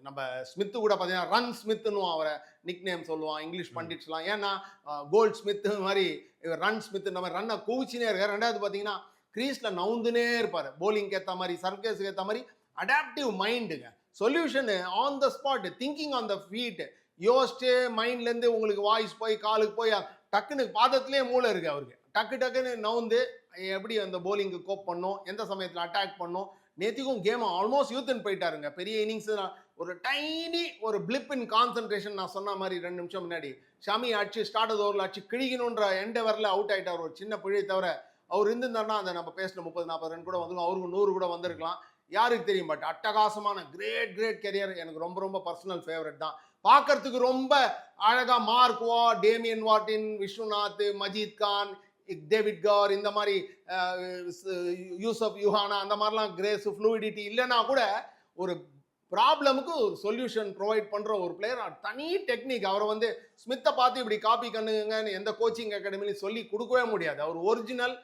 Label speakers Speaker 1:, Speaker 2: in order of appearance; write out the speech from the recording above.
Speaker 1: நம்ம ஸ்மித்து கூட பார்த்தீங்கன்னா ரன் ஸ்மித்னு அவரை நிக் நேம் சொல்லுவான் இங்கிலீஷ் பண்டிட்ஸ்லாம். ஏன்னா கோல்ட் ஸ்மித் மாதிரி ரன் ஸ்மித் இந்த மாதிரி ரன்னை குவிச்சினே இருக்கார். ரெண்டாவது பார்த்தீங்கன்னா கிரீஸில் நவுந்துனே இருப்பார். போலிங்க்கு ஏற்ற மாதிரி சர்க்கஸுக்கு ஏற்ற மாதிரி அடாப்டிவ் மைண்டுங்க. Solution on the spot, thinking on the feet. யோசிச்சு மைண்ட்லேருந்து உங்களுக்கு வாய்ஸ் போய் காலுக்கு போய் டக்குன்னு பாதத்திலே மூளை இருக்கு அவருக்கு. டக்குன்னு நவுந்து எப்படி அந்த போலிங்கு கோப் பண்ணும், எந்த சமயத்தில் அட்டாக் பண்ணும். நேத்திக்கும் கேம் ஆல்மோஸ்ட் யூத்துன்னு போயிட்டாருங்க. பெரிய இன்னிங்ஸ் ஒரு டைனி ஒரு பிளிப் இன் கான்சன்ட்ரேஷன். நான் சொன்ன மாதிரி 2 நிமிஷம் முன்னாடி ஷமி அடிச்சு ஸ்டார்ட் ஓவரில் அடிச்சு கிழிக்கணுன்ற எண்டவரில் அவுட் ஆகிட்டார். ஒரு சின்ன பிழை தவிர அவர் இருந்திருந்தாருன்னா அந்த நம்ம பேசின 30-40 ரன் கூட வந்துடும், அவருக்கு 100 கூட வந்திருக்கலாம், யாருக்கு தெரியும். பட் அட்டகாசமான கிரேட் கெரியர். எனக்கு ரொம்ப பர்சனல் ஃபேவரட் தான். பார்க்கறதுக்கு ரொம்ப அழகா Mark Waugh, Damien Martyn, Viswanath, Majid Khan, David Carr, இந்த மாதிரி யூசப் யுஹானா, அந்த மாதிரிலாம் கிரேஸ் ஃப்ளூயிடிட்டி இல்லைன்னா கூட ஒரு ப்ராப்ளமுக்கு ஒரு சொல்யூஷன் ப்ரொவைட் பண்ணுற ஒரு பிளேயர். தனி டெக்னிக். அவரை வந்து ஸ்மித்தை பார்த்து இப்படி காப்பி கண்ணுங்கன்னு எந்த கோச்சிங் அகாடமிலையும் சொல்லி கொடுக்கவே முடியாது. அவர் ஒரிஜினல்